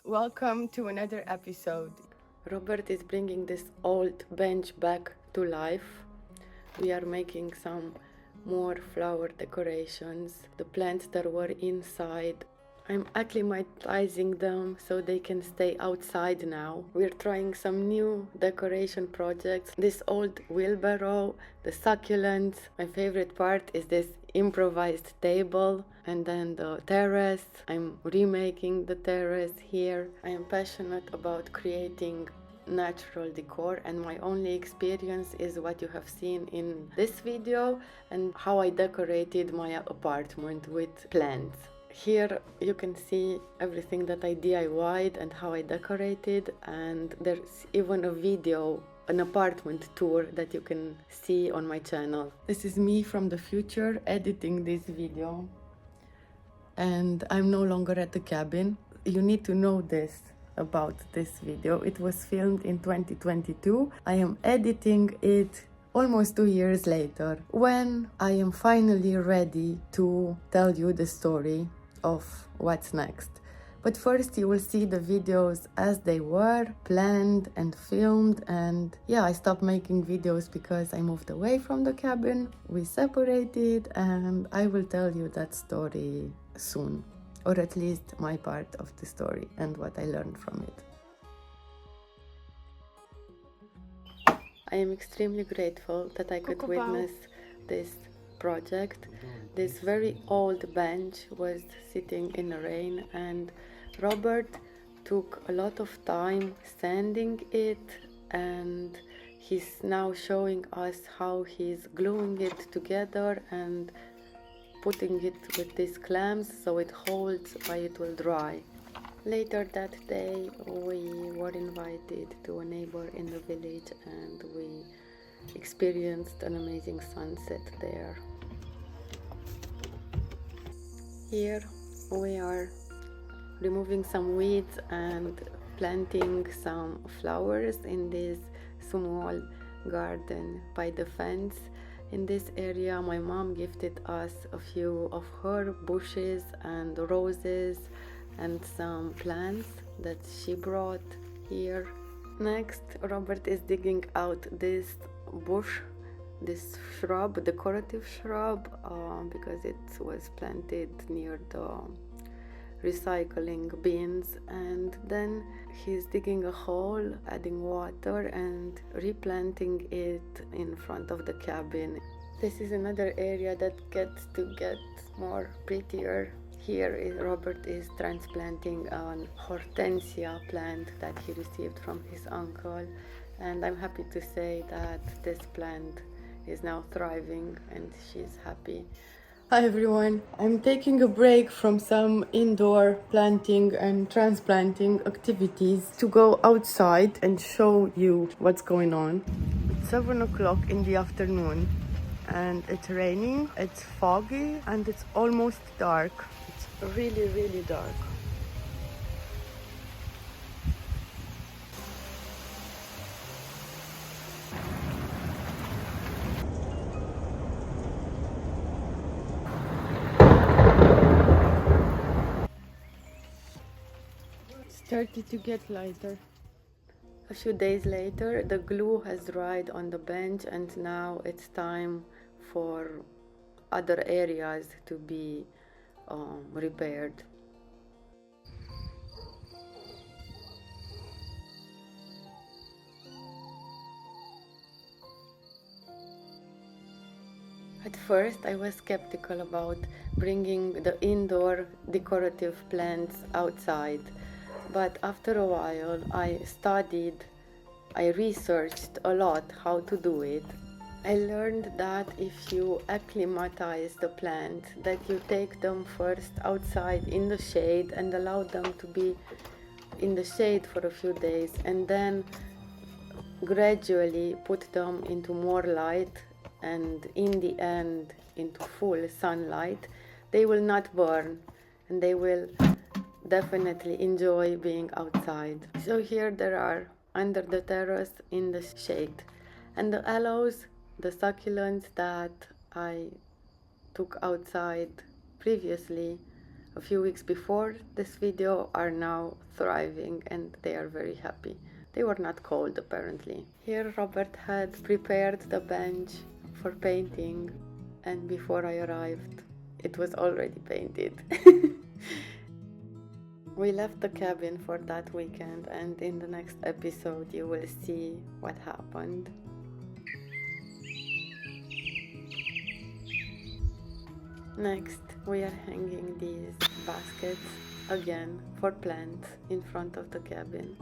Welcome to another episode. Robert is bringing this old bench back to life. We are making some more flower decorations, the plants that were inside. I'm acclimatizing them so they can stay outside now. We're trying some new decoration projects. This old wheelbarrow, the succulents. My favorite part is this improvised table, and then the terrace. I'm remaking the terrace here. I am passionate about creating natural decor, and my only experience is what you have seen in this video and how I decorated my apartment with plants. Here you can see everything that I DIY'd and how I decorated, and there's even a video, an apartment tour that you can see on my channel. This is me from the future editing this video, and I'm no longer at the cabin. You need to know this about this video. It was filmed in 2022. I am editing it almost 2 years later, when I am finally ready to tell you the story of what's next. But first you will see the videos as they were planned and filmed, and yeah, I stopped making videos because I moved away from the cabin, we separated, and I will tell you that story soon, or at least my part of the story and what I learned from it. I am extremely grateful that I could witness this project. This very old bench was sitting in the rain, and Robert took a lot of time sanding it, and he's now showing us how he's gluing it together and putting it with these clamps so it holds while it will dry. Later that day we were invited to a neighbor in the village, and we experienced an amazing sunset there. Here we are removing some weeds and planting some flowers in this small garden by the fence. In this area my mom gifted us a few of her bushes and roses and some plants that she brought here. Next, Robert is digging out this bush, this shrub, decorative shrub, because it was planted near the recycling bins, and then he's digging a hole, adding water and replanting it in front of the cabin. This is another area that gets to get more prettier. Here Robert is transplanting an hortensia plant that he received from his uncle, and I'm happy to say that this plant is now thriving and she's happy. Hi everyone, I'm taking a break from some indoor planting and transplanting activities to go outside and show you what's going on. It's 7 o'clock in the afternoon and it's raining, it's foggy, and it's almost dark. It's really, really dark. Started to get lighter. A few days later, the glue has dried on the bench, and now it's time for other areas to be repaired. At first, I was skeptical about bringing the indoor decorative plants outside. But after a while, I studied, I researched a lot how to do it. I learned that if you acclimatize the plant, that you take them first outside in the shade and allow them to be in the shade for a few days, and then gradually put them into more light, and in the end into full sunlight, they will not burn and they will definitely enjoy being outside. So here there are under the terrace in the shade, and the aloes, the succulents that I took outside previously a few weeks before this video are now thriving and they are very happy. They were not cold apparently. Here Robert had prepared the bench for painting, and before I arrived it was already painted. We left the cabin for that weekend, and in the next episode you will see what happened. Next, we are hanging these baskets again for plants in front of the cabin.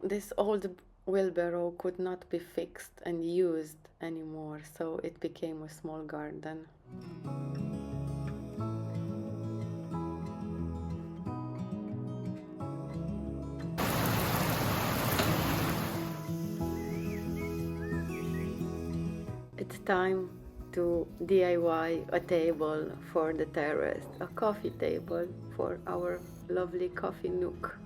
This old wheelbarrow could not be fixed and used anymore, so it became a small garden. It's time to DIY a table for the terrace, a coffee table for our lovely coffee nook.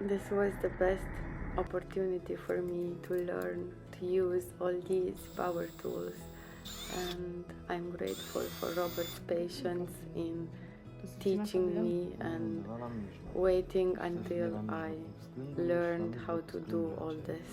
This was the best opportunity for me to learn to use all these power tools, and I'm grateful for Robert's patience in teaching me and waiting until I learned how to do all this.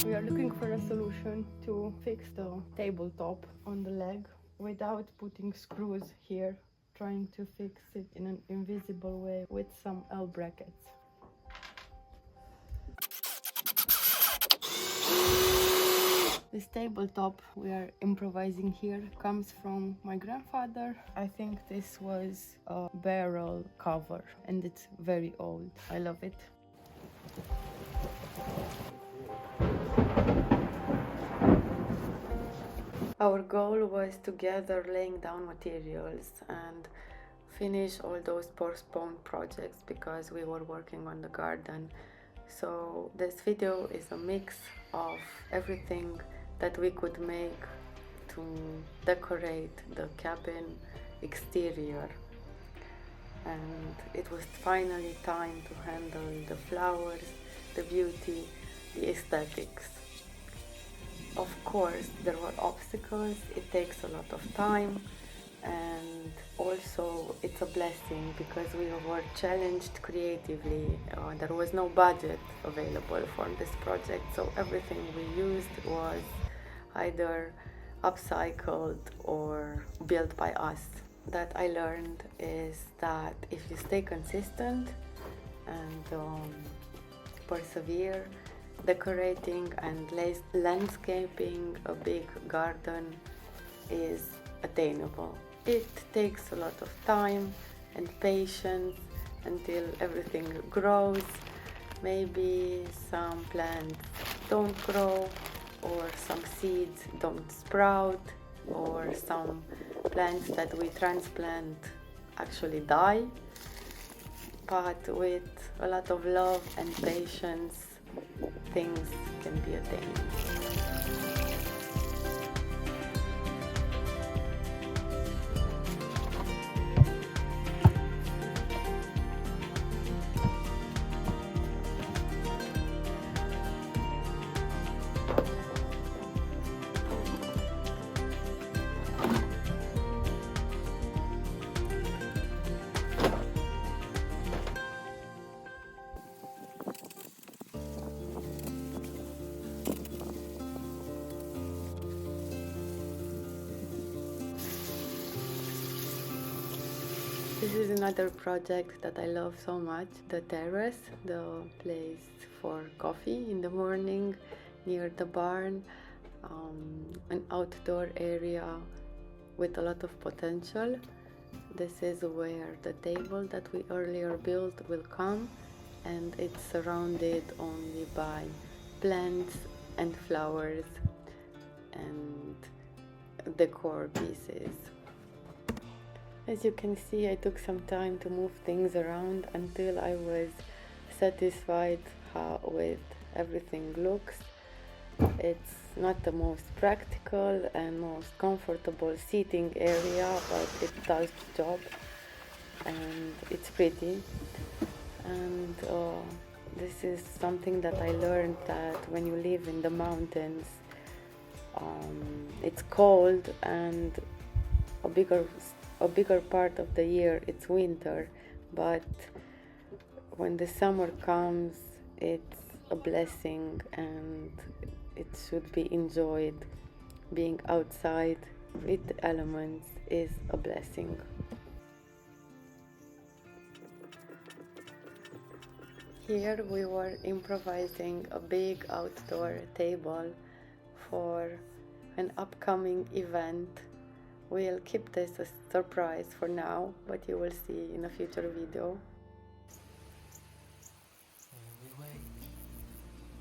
We are looking for a solution to fix the tabletop on the leg without putting screws here, trying to fix it in an invisible way with some L brackets. This tabletop we are improvising here comes from my grandfather. I think this was a barrel cover and it's very old. I love it. Our goal was to gather laying down materials and finish all those postponed projects because we were working on the garden. So this video is a mix of everything that we could make to decorate the cabin exterior, and it was finally time to handle the flowers, the beauty, the aesthetics. Of course there were obstacles, it takes a lot of time, and also it's a blessing because we were challenged creatively. There was no budget available for this project, so everything we used was either upcycled or built by us. That I learned is that if you stay consistent and persevere, decorating and landscaping a big garden is attainable. It takes a lot of time and patience until everything grows. Maybe some plants don't grow, or some seeds don't sprout, or some plants that we transplant actually die. But with a lot of love and patience, things can be attained. is another project that I love so much, the Terrace, the place for coffee in the morning near the barn, an outdoor area with a lot of potential. This is where the table that we earlier built will come, and it's surrounded only by plants and flowers and decor pieces. As you can see, I took some time to move things around until I was satisfied with everything looks. It's not the most practical and most comfortable seating area, but it does the job and it's pretty. And this is something that I learned, that when you live in the mountains, it's cold, and a bigger part of the year it's winter, but when the summer comes, it's a blessing and it should be enjoyed. Being outside with the elements is a blessing. Here we were improvising a big outdoor table for an upcoming event. We'll keep this a surprise for now, but you will see in a future video.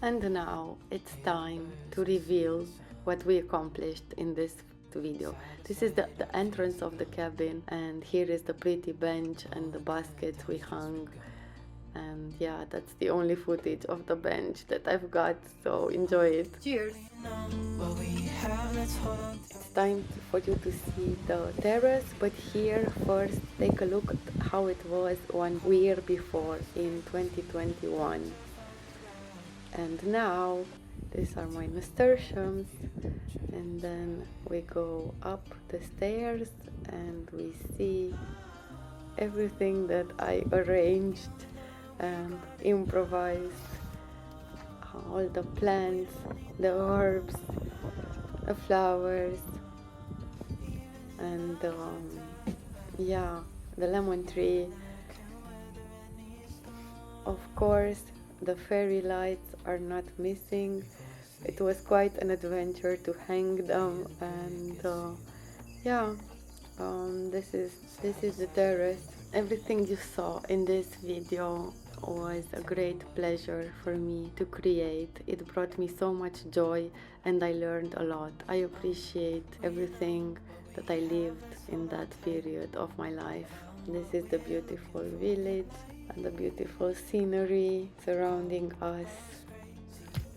And now it's time to reveal what we accomplished in this video. This is the entrance of the cabin, and here is the pretty bench and the baskets we hung. And yeah, that's the only footage of the bench that I've got, so enjoy it. Cheers! It's time for you to see the terrace, but here first take a look at how it was 1 year before, in 2021. And now these are my nasturtiums, and then we go up the stairs and we see everything that I arranged and improvised, all the plants, the herbs, the flowers, and yeah, the lemon tree. Of course, the fairy lights are not missing. It was quite an adventure to hang them, and yeah, this is the terrace. Everything you saw in this video was a great pleasure for me to create. It brought me so much joy and I learned a lot. I appreciate everything that I lived in that period of my life. This is the beautiful village and the beautiful scenery surrounding us.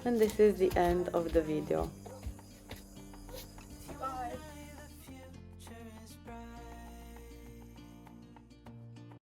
And this is the end of the video.